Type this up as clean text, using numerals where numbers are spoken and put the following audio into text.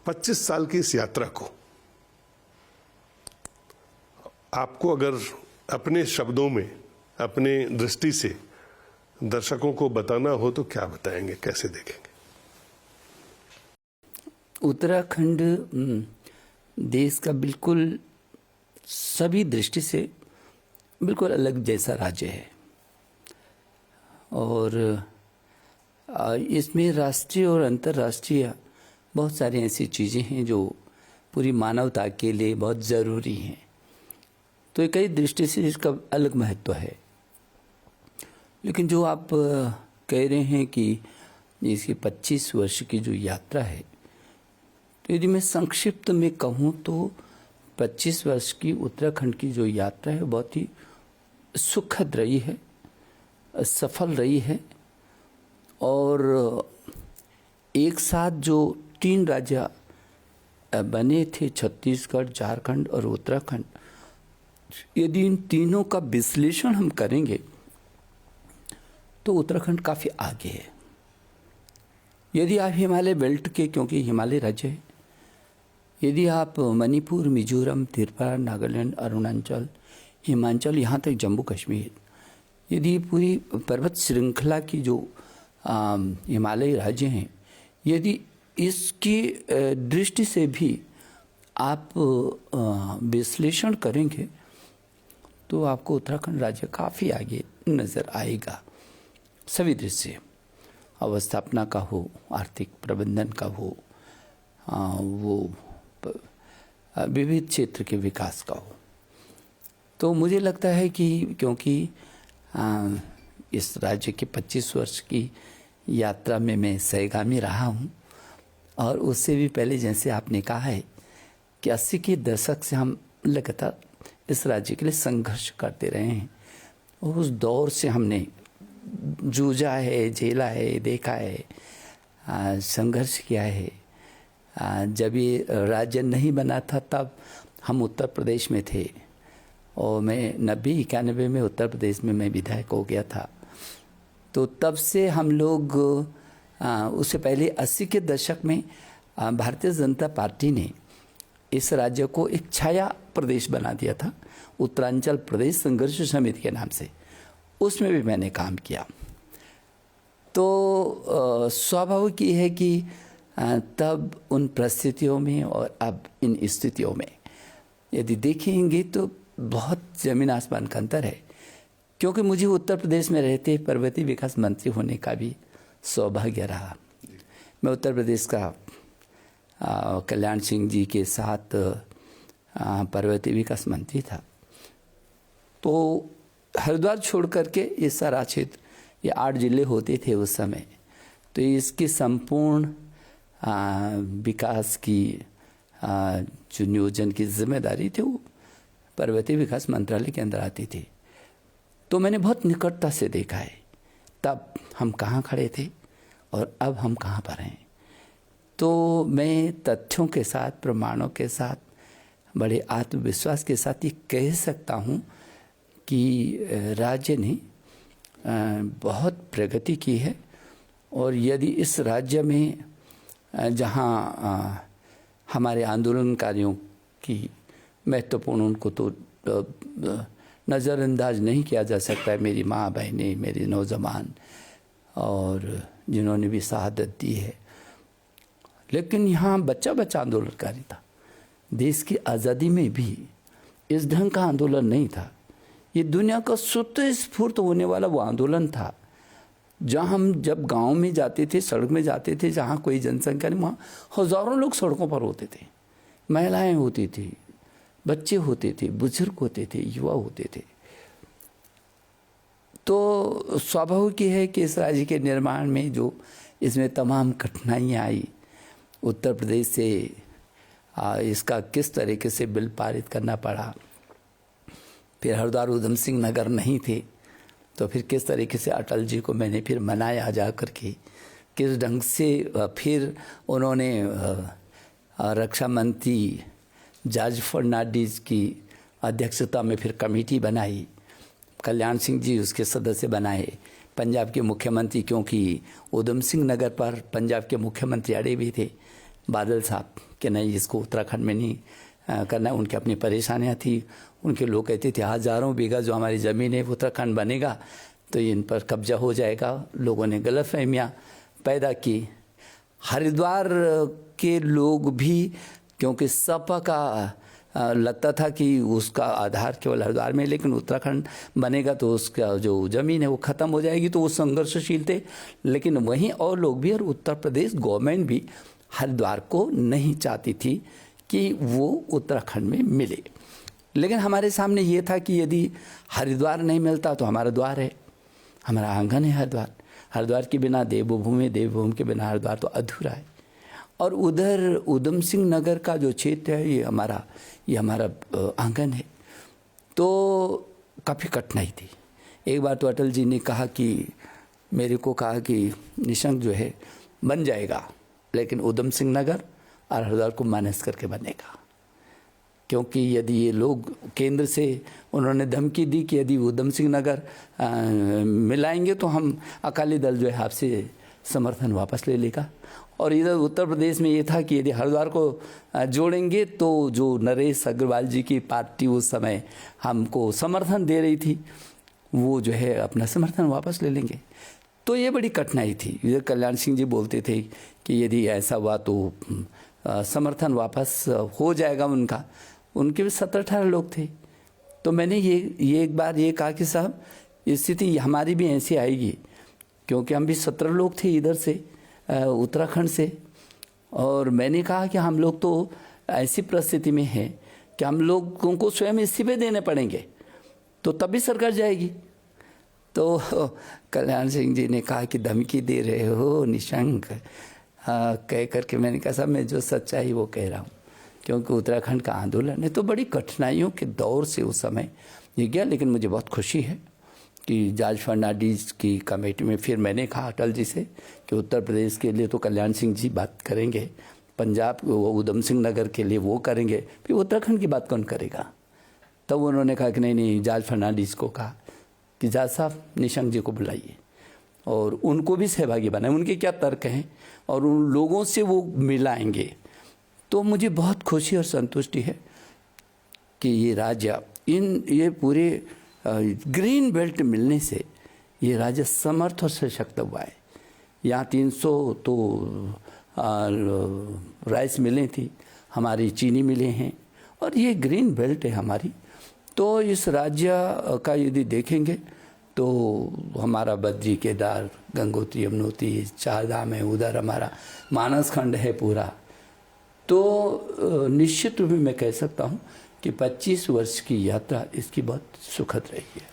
25 साल की इस यात्रा को आपको अगर अपने शब्दों में, अपने दृष्टि से दर्शकों को बताना हो तो क्या बताएंगे, कैसे देखेंगे? उत्तराखंड देश का बिल्कुल सभी दृष्टि से बिल्कुल अलग जैसा राज्य है और इसमें राष्ट्रीय और अंतर्राष्ट्रीय बहुत सारी ऐसी चीज़ें हैं जो पूरी मानवता के लिए बहुत ज़रूरी हैं। तो कई दृष्टि से इसका अलग महत्व है। लेकिन जो आप कह रहे हैं कि इसकी 25 वर्ष की जो यात्रा है, तो यदि मैं संक्षिप्त में कहूँ तो 25 वर्ष की उत्तराखंड की जो यात्रा है बहुत ही सुखद रही है, सफल रही है और एक साथ जो 3 राज्य बने थे, छत्तीसगढ़, झारखंड और उत्तराखंड, यदि इन तीनों का विश्लेषण हम करेंगे तो उत्तराखंड काफ़ी आगे है। यदि आप हिमालय बेल्ट के, क्योंकि हिमालय राज्य है, यदि आप मणिपुर, मिजोरम, त्रिपुरा, नागालैंड, अरुणाचल, हिमाचल, यहाँ तक जम्मू कश्मीर, यदि पूरी पर्वत श्रृंखला की जो हिमालयी राज्य हैं, यदि इसकी दृष्टि से भी आप विश्लेषण करेंगे तो आपको उत्तराखंड राज्य काफ़ी आगे नज़र आएगा। सभी दृष्टि से, अवस्थापना का हो, आर्थिक प्रबंधन का हो, वो विविध क्षेत्र के विकास का हो। तो मुझे लगता है कि क्योंकि इस राज्य के 25 वर्ष की यात्रा में मैं सहगामी रहा हूँ और उससे भी पहले, जैसे आपने कहा है कि 80 के दशक से हम लगातार इस राज्य के लिए संघर्ष करते रहे हैं और उस दौर से हमने जूझा है, झेला है, देखा है, संघर्ष किया है। जब ये राज्य नहीं बना था तब हम उत्तर प्रदेश में थे और मैं 90-91 में उत्तर प्रदेश में मैं विधायक हो गया था। तो तब से हम लोग उससे पहले 80 के दशक में भारतीय जनता पार्टी ने इस राज्य को एक छाया प्रदेश बना दिया था, उत्तरांचल प्रदेश संघर्ष समिति के नाम से। उसमें भी मैंने काम किया। तो स्वाभाविक ये है कि तब उन परिस्थितियों में और अब इन स्थितियों में यदि देखेंगे तो बहुत ज़मीन आसमान का अंतर है। क्योंकि मुझे उत्तर प्रदेश में रहते पर्वतीय विकास मंत्री होने का भी सौभाग्य रहा। मैं उत्तर प्रदेश का कल्याण सिंह जी के साथ पर्वतीय विकास मंत्री था। तो हरिद्वार छोड़ करके ये सारा क्षेत्र, ये 8 जिले होते थे उस समय, तो इसकी संपूर्ण विकास की जो नियोजन की जिम्मेदारी थी वो पर्वतीय विकास मंत्रालय के अंदर आती थी। तो मैंने बहुत निकटता से देखा है तब हम कहाँ खड़े थे और अब हम कहाँ पर हैं। तो मैं तथ्यों के साथ, प्रमाणों के साथ, बड़े आत्मविश्वास के साथ ये कह सकता हूँ कि राज्य ने बहुत प्रगति की है। और यदि इस राज्य में जहाँ हमारे आंदोलनकारियों की महत्वपूर्ण, उनको तो नज़रअंदाज नहीं किया जा सकता है, मेरी माँ बहनें, मेरे नौजवान और जिन्होंने भी शहादत दी है। लेकिन यहाँ बच्चा बच्चा आंदोलनकारी था। देश की आज़ादी में भी इस ढंग का आंदोलन नहीं था। ये दुनिया का स्वतःस्फूर्त होने वाला वो आंदोलन था जहाँ हम जब गांव में जाते थे, सड़क में जाते थे, जहाँ कोई जनसंख्या नहीं, वहाँ हज़ारों लोग सड़कों पर होते थे। महिलाएं होती थी, बच्चे होते थे, बुजुर्ग होते थे, युवा होते थे। तो स्वाभाविक ये है कि इस राज्य के निर्माण में जो इसमें तमाम कठिनाइयाँ आई, उत्तर प्रदेश से इसका किस तरीके से बिल पारित करना पड़ा, फिर हरिद्वार उधम सिंह नगर नहीं थे तो फिर किस तरीके से अटल जी को मैंने फिर मनाया जा कर के, किस ढंग से फिर उन्होंने रक्षा मंत्री जॉर्ज फर्नांडिस की अध्यक्षता में फिर कमेटी बनाई, कल्याण सिंह जी उसके सदस्य बनाए, पंजाब के मुख्यमंत्री, क्योंकि उधम सिंह नगर पर पंजाब के मुख्यमंत्री अड़े भी थे, बादल साहब, कि नहीं इसको उत्तराखंड में नहीं करना। उनकी अपनी परेशानियां थी। उनके लोग कहते थे हज़ारों बीघा जो हमारी ज़मीन है वो उत्तराखंड बनेगा तो इन पर कब्जा हो जाएगा। लोगों ने गलतफहमियां पैदा की। हरिद्वार के लोग भी, क्योंकि सपा का लगता था कि उसका आधार केवल हरिद्वार में, लेकिन उत्तराखंड बनेगा तो उसका जो ज़मीन है वो ख़त्म हो जाएगी, तो वो संघर्षशील थे। लेकिन वहीं और लोग भी, और उत्तर प्रदेश गवर्नमेंट भी हरिद्वार को नहीं चाहती थी कि वो उत्तराखंड में मिले। लेकिन हमारे सामने ये था कि यदि हरिद्वार नहीं मिलता तो हमारा द्वार है, हमारा आंगन है हरिद्वार। हरिद्वार के बिना देवभूमि, देवभूमि के बिना हरिद्वार तो अधूरा है। और उधर उधम सिंह नगर का जो क्षेत्र है ये हमारा आंगन है। तो काफ़ी कठिनाई थी। एक बार तो अटल जी ने कहा कि मेरे को कहा कि निशंक जो है बन जाएगा, लेकिन उधम सिंह नगर और हरिद्वार को माइनस करके बनेगा, क्योंकि यदि ये लोग केंद्र से उन्होंने धमकी दी कि यदि उधम सिंह नगर मिलाएंगे तो हम अकाली दल जो है आपसे समर्थन वापस ले लेगा। और इधर उत्तर प्रदेश में ये था कि यदि हरिद्वार को जोड़ेंगे तो जो नरेश अग्रवाल जी की पार्टी उस समय हमको समर्थन दे रही थी वो जो है अपना समर्थन वापस ले लेंगे। तो ये बड़ी कठिनाई थी। इधर कल्याण सिंह जी बोलते थे कि यदि ऐसा हुआ तो समर्थन वापस हो जाएगा उनका। उनके भी 17-18 लोग थे। तो मैंने ये एक बार ये कहा कि साहब स्थिति हमारी भी ऐसी आएगी, क्योंकि हम भी 17 लोग थे इधर से उत्तराखंड से। और मैंने कहा कि हम लोग तो ऐसी परिस्थिति में हैं कि हम लोगों को स्वयं इस्तीफे देने पड़ेंगे, तो तभी सरकार जाएगी। तो कल्याण सिंह जी ने कहा कि धमकी दे रहे हो निशंक, कह करके मैंने कहा साहब मैं जो सच्चाई वो कह रहा हूँ, क्योंकि उत्तराखंड का आंदोलन है। तो बड़ी कठिनाइयों के दौर से उस समय ये गया। लेकिन मुझे बहुत खुशी है कि जॉर्ज फर्नांडिस की कमेटी में फिर मैंने कहा अटल जी से कि उत्तर प्रदेश के लिए तो कल्याण सिंह जी बात करेंगे, पंजाब उधम सिंह नगर के लिए वो करेंगे, फिर उत्तराखंड की बात कौन करेगा। तब उन्होंने कहा कि नहीं, जॉर्ज फर्नांडिस को कहा कि जॉर्ज साहब निशंक जी को बुलाइए और उनको भी सहभागी बनाए, उनके क्या तर्क हैं और उन लोगों से वो मिलाएंगे। तो मुझे बहुत खुशी और संतुष्टि है कि ये राज्य ये पूरे ग्रीन बेल्ट मिलने से ये राज्य समर्थ और सशक्त हुआ है। यहाँ 300 तो राइस मिलें थी, हमारी चीनी मिले हैं, और ये ग्रीन बेल्ट है हमारी। तो इस राज्य का यदि देखेंगे तो हमारा बद्री केदार गंगोत्री यमुनोत्री 4 धाम है, उधर हमारा मानस खंड है पूरा। तो निश्चित रूप में मैं कह सकता हूँ कि 25 वर्ष की यात्रा इसकी बहुत सुखद रही है।